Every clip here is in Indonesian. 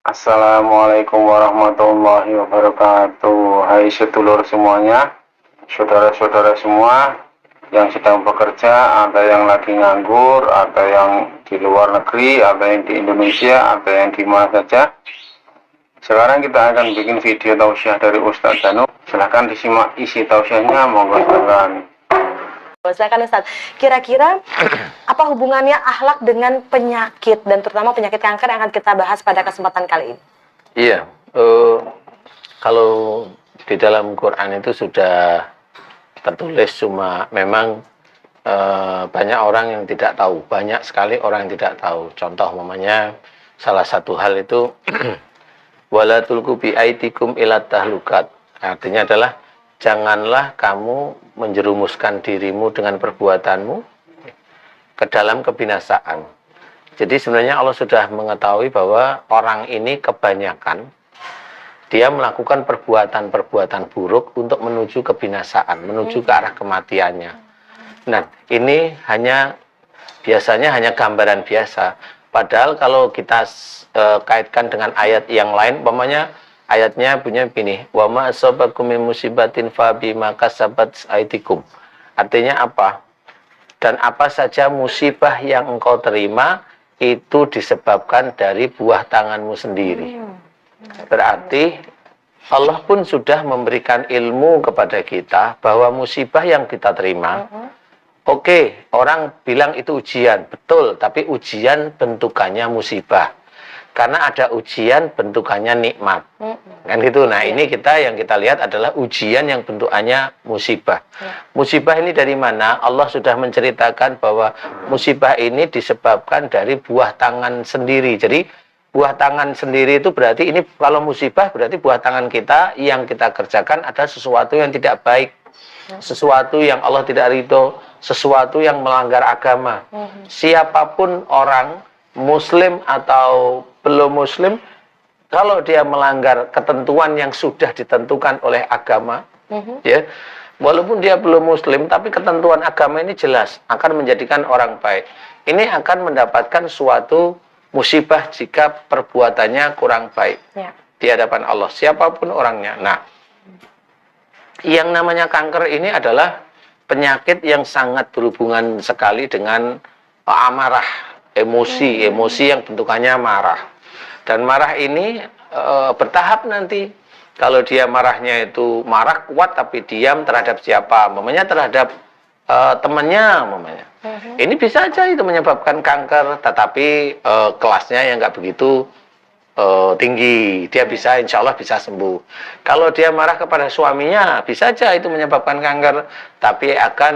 Assalamualaikum warahmatullahi wabarakatuh. Hai sedulur semuanya, saudara-saudara semua yang sedang bekerja, ada yang lagi nganggur, ada yang di luar negeri, ada yang di Indonesia, ada yang di mana saja. Sekarang kita akan bikin video tausiah dari Ustadz Danu. Silahkan disimak isi tausiahnya, monggo silakan. Silakan Ustadz, kira-kira apa hubungannya akhlak dengan penyakit dan terutama penyakit kanker yang akan kita bahas pada kesempatan kali ini? Iya, kalau di dalam Quran itu sudah tertulis, cuma memang banyak orang yang tidak tahu, banyak sekali orang yang tidak tahu. Contoh umpamanya salah satu hal itu wala tulqu bi aidikum ila tahlukat. Artinya adalah janganlah kamu menjerumuskan dirimu dengan perbuatanmu ke dalam kebinasaan. Jadi sebenarnya Allah sudah mengetahui bahwa orang ini kebanyakan dia melakukan perbuatan-perbuatan buruk untuk menuju kebinasaan, menuju ke arah kematiannya. Nah, ini biasanya hanya gambaran biasa. Padahal kalau kita kaitkan dengan ayat yang lain, umpamanya ayatnya punya begini, wa ma asabakum min musibatin fa bima kasabat aydikum. Artinya apa? Dan apa saja musibah yang engkau terima itu disebabkan dari buah tanganmu sendiri. Berarti Allah pun sudah memberikan ilmu kepada kita bahwa musibah yang kita terima, oke, orang bilang itu ujian, betul, tapi ujian bentukannya musibah. Karena ada ujian bentukannya nikmat, kan gitu. Nah, ini yang kita lihat adalah ujian yang bentukannya musibah. Musibah ini dari mana? Allah sudah menceritakan bahwa musibah ini disebabkan dari buah tangan sendiri. Jadi buah tangan sendiri itu berarti ini kalau musibah berarti buah tangan kita yang kita kerjakan ada sesuatu yang tidak baik, sesuatu yang Allah tidak ridho, sesuatu yang melanggar agama. Siapapun orang, Muslim atau belum Muslim, kalau dia melanggar ketentuan yang sudah ditentukan oleh agama, ya, walaupun dia belum Muslim, tapi ketentuan agama ini jelas akan menjadikan orang baik. Ini akan mendapatkan suatu musibah jika perbuatannya kurang baik di hadapan Allah, siapapun orangnya. Nah, yang namanya kanker ini adalah penyakit yang sangat berhubungan sekali dengan amarah, emosi yang bentukannya marah. Dan marah ini bertahap nanti. Kalau dia marahnya itu marah kuat tapi diam terhadap siapa? Umpamanya terhadap temannya umpamanya. Ini bisa aja itu menyebabkan kanker, tetapi kelasnya yang nggak begitu tinggi. Dia bisa, insya Allah bisa sembuh. Kalau dia marah kepada suaminya, bisa aja itu menyebabkan kanker, tapi akan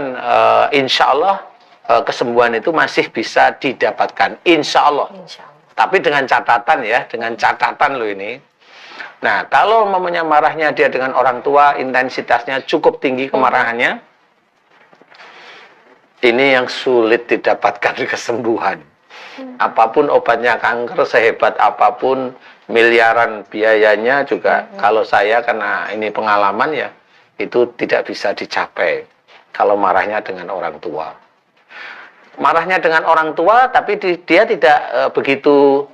insya Allah kesembuhan itu masih bisa didapatkan, insya Allah. Tapi dengan catatan ya, dengan catatan loh ini. Nah, kalau mamanya marahnya dia dengan orang tua, intensitasnya cukup tinggi kemarahannya, ini yang sulit didapatkan kesembuhan. Apapun obatnya kanker, sehebat apapun, miliaran biayanya juga, kalau saya karena ini pengalaman ya, itu tidak bisa dicapai kalau marahnya dengan orang tua. Marahnya dengan orang tua, tapi dia tidak begitu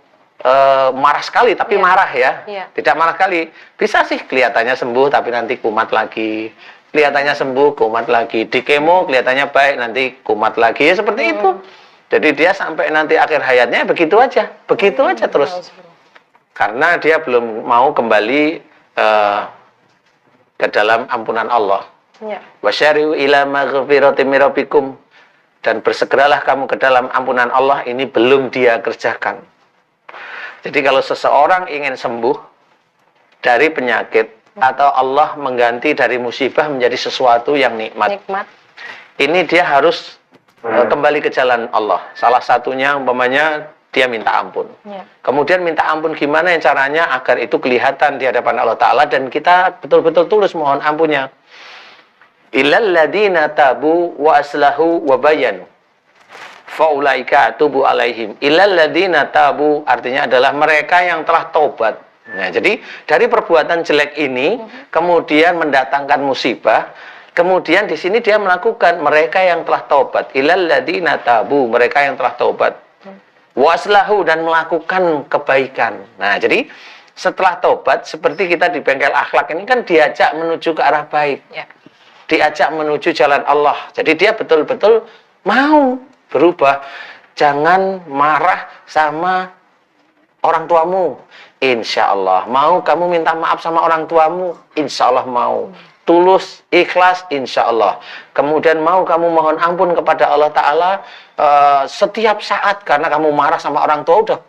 marah sekali, tapi marah ya. Tidak marah sekali. Bisa sih kelihatannya sembuh, tapi nanti kumat lagi. Kelihatannya sembuh, kumat lagi. Di kemo kelihatannya baik, nanti kumat lagi. Ya seperti itu. Jadi dia sampai nanti akhir hayatnya begitu aja. Begitu aja terus. Karena dia belum mau kembali ke dalam ampunan Allah. Wasyari'u ila maghfiratin min rabbikum. Dan bersegeralah kamu ke dalam ampunan Allah, ini belum dia kerjakan. Jadi kalau seseorang ingin sembuh dari penyakit, atau Allah mengganti dari musibah menjadi sesuatu yang nikmat. Ini dia harus kembali ke jalan Allah. Salah satunya umpamanya dia minta ampun. Kemudian minta ampun gimana yang caranya agar itu kelihatan di hadapan Allah Ta'ala dan kita betul-betul tulus mohon ampunnya. Illal ladina tabu wa aslahu wa bayanu faulaika atubu alaihim. Illal ladina tabu artinya adalah mereka yang telah taubat. Nah, jadi dari perbuatan jelek ini kemudian mendatangkan musibah, kemudian di sini dia melakukan mereka yang telah taubat. Illal ladina tabu, mereka yang telah taubat. waslahu, dan melakukan kebaikan. Nah, jadi setelah tobat, seperti kita di bengkel akhlak ini kan diajak menuju ke arah baik. Ya. Diajak menuju jalan Allah. Jadi dia betul-betul mau berubah. Jangan marah sama orang tuamu. Insya Allah. Mau kamu minta maaf sama orang tuamu? Insya Allah mau. Tulus, ikhlas, insya Allah. Kemudian mau kamu mohon ampun kepada Allah Ta'ala setiap saat karena kamu marah sama orang tua udah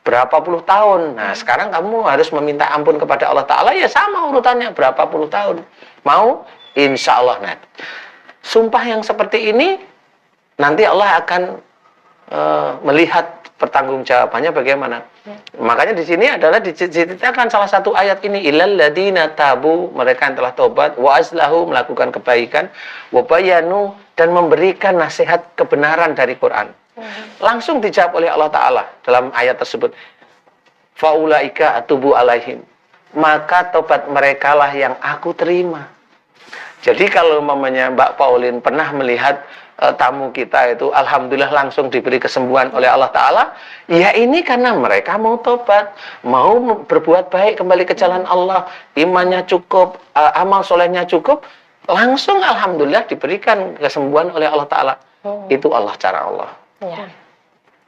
berapa puluh tahun. Nah, sekarang kamu harus meminta ampun kepada Allah Ta'ala, ya sama urutannya, berapa puluh tahun. Mau? Insya Allah. Nah, sumpah yang seperti ini nanti Allah akan melihat pertanggungjawabannya bagaimana. Makanya di sini adalah diceritakan salah satu ayat ini, illal ladzina tabu, mereka yang telah tobat, wa aslahu, melakukan kebaikan, wa bayanu, dan memberikan nasihat kebenaran dari Quran. Langsung dijawab oleh Allah Ta'ala dalam ayat tersebut, faulaika atubu alaihim, maka tobat mereka lah yang aku terima. Jadi kalau mamanya Mbak Pauline pernah melihat tamu kita itu alhamdulillah langsung diberi kesembuhan oleh Allah Ta'ala, ya ini karena mereka mau tobat, mau berbuat baik, kembali ke jalan Allah, imannya cukup, amal solehnya cukup, langsung alhamdulillah diberikan kesembuhan oleh Allah Ta'ala. Itu Allah, cara Allah. Ya.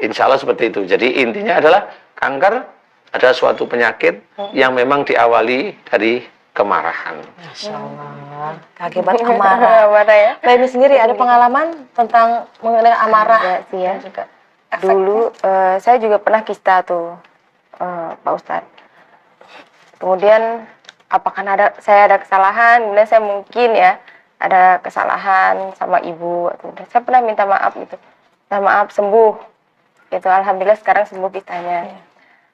Insya Allah seperti itu. Jadi intinya adalah kanker adalah suatu penyakit yang memang diawali dari kemarahan. Masya Allah. Akibat amarah. Amarah ya. Mbak Emi sendiri ada pengalaman tentang mengenai amarah? Ada sih ya. Juga Dulu saya juga pernah kista tuh, Pak Ustadz. Kemudian apakah saya ada kesalahan? Kemudian saya mungkin ya ada kesalahan sama ibu. Saya pernah minta maaf gitu. Minta maaf, sembuh. Gitu. Alhamdulillah sekarang sembuh kistanya.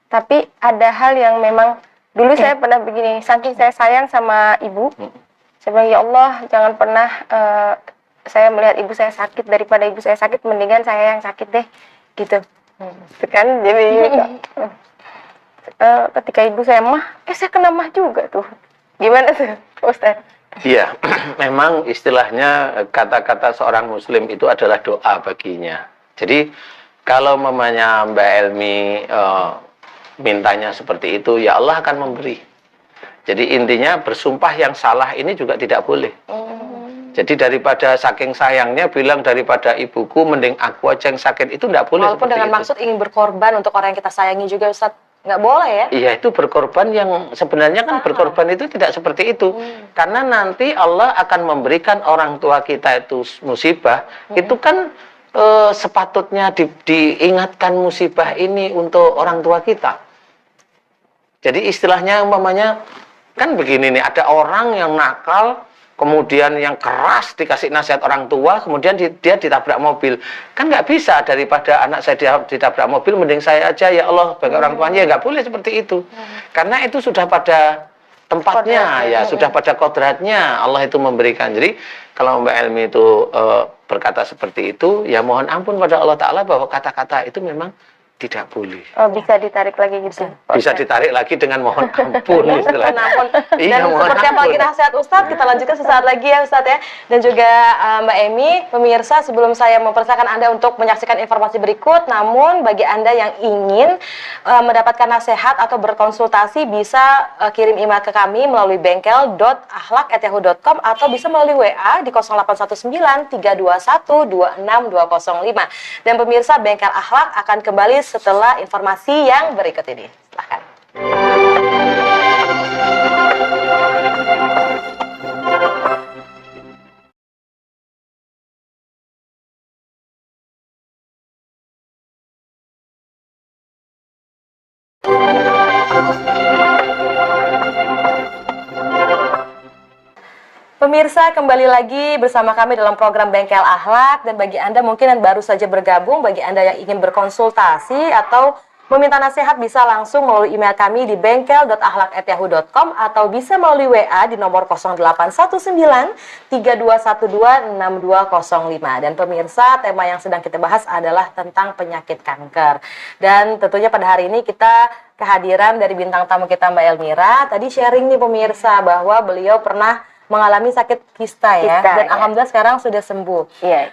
Tapi ada hal yang memang dulu saya pernah begini, saking saya sayang sama ibu, saya bilang, ya Allah, jangan pernah saya melihat ibu saya sakit, daripada ibu saya sakit, mendingan saya yang sakit deh, gitu. Kan jadi ketika ibu saya mah, saya kena mah juga tuh. Gimana tuh, Ustaz? Iya, memang istilahnya kata-kata seorang muslim itu adalah doa baginya. Jadi kalau mamanya Mbak Elmi mintanya seperti itu, ya Allah akan memberi. Jadi intinya bersumpah yang salah ini juga tidak boleh. Jadi daripada saking sayangnya bilang daripada ibuku mending aku aja yang sakit, itu tidak boleh. Walaupun dengan maksud ingin berkorban untuk orang yang kita sayangi juga, Ustaz, nggak boleh ya? Iya, itu berkorban yang sebenarnya kan berkorban itu tidak seperti itu. Karena nanti Allah akan memberikan orang tua kita itu musibah, itu kan sepatutnya diingatkan musibah ini untuk orang tua kita. Jadi istilahnya umpamanya kan begini nih, ada orang yang nakal, kemudian yang keras dikasih nasihat orang tua, kemudian dia ditabrak mobil. Kan nggak bisa, daripada anak saya ditabrak mobil, mending saya aja, ya Allah, bagi orang tuanya. Ya nggak boleh seperti itu. Karena itu sudah pada tempatnya, ya sudah pada kodratnya Allah itu memberikan. Jadi kalau Mbak Elmi itu berkata seperti itu, ya mohon ampun pada Allah Ta'ala bahwa kata-kata itu memang tidak boleh. Oh, bisa ditarik lagi gitu. Bisa ditarik lagi dengan mohon ampun istilahnya. Dan seperti apa lagi nasihat Ustadz, kita lanjutkan sesaat lagi ya Ustadz ya. Dan juga Mbak Emi, pemirsa, sebelum saya mempersilakan Anda untuk menyaksikan informasi berikut, namun bagi Anda yang ingin mendapatkan nasihat atau berkonsultasi, bisa kirim email ke kami melalui bengkel.akhlak@yahoo.com atau bisa melalui WA di 0819 321 26205. Dan pemirsa, Bengkel Akhlak akan kembali setelah informasi yang berikut ini. Silahkan. Pemirsa, kembali lagi bersama kami dalam program Bengkel Akhlak. Dan bagi Anda mungkin yang baru saja bergabung, bagi Anda yang ingin berkonsultasi atau meminta nasihat, bisa langsung melalui email kami di bengkel.akhlak@yahoo.com atau bisa melalui WA di nomor 0819 3212 6205. Dan pemirsa, tema yang sedang kita bahas adalah tentang penyakit kanker. Dan tentunya pada hari ini kita kehadiran dari bintang tamu kita, Mbak Elmira. Tadi sharing nih pemirsa bahwa beliau pernah mengalami sakit kista ya, dan alhamdulillah sekarang sudah sembuh. Iya,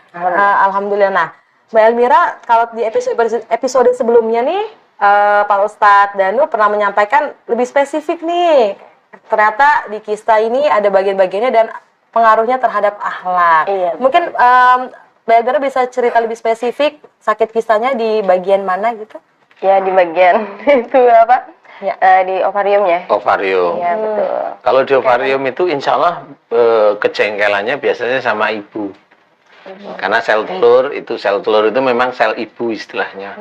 alhamdulillah. Nah, Mbak Elmira, kalau di episode sebelumnya nih, Pak Ustadz Danu pernah menyampaikan lebih spesifik nih. Ternyata di kista ini ada bagian-bagiannya dan pengaruhnya terhadap akhlak. Iya. Mungkin Mbak Elmira bisa cerita lebih spesifik sakit kistanya di bagian mana gitu? Ya, di bagian itu apa? Ya. Di ovariumnya. Ovarium. Iya, betul. Kalau di ovarium itu insya Allah kejengkelannya biasanya sama ibu. Karena sel telur itu memang sel ibu istilahnya.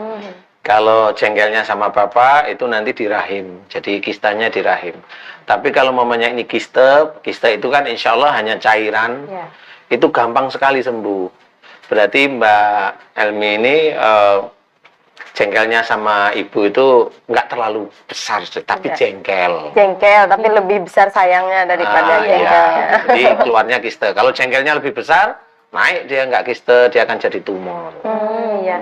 Kalau jengkelnya sama bapak itu nanti di rahim. Jadi kistanya di rahim. Tapi kalau mamanya ini kista itu kan insya Allah hanya cairan. Ya. Itu gampang sekali sembuh. Berarti Mbak Elmi ini jengkelnya sama ibu itu nggak terlalu besar, tapi jengkel. Jengkel, tapi lebih besar sayangnya daripada jengkelnya. Iya. Jadi keluarnya kiste. Kalau jengkelnya lebih besar, naik dia nggak kiste, dia akan jadi tumor. Iya.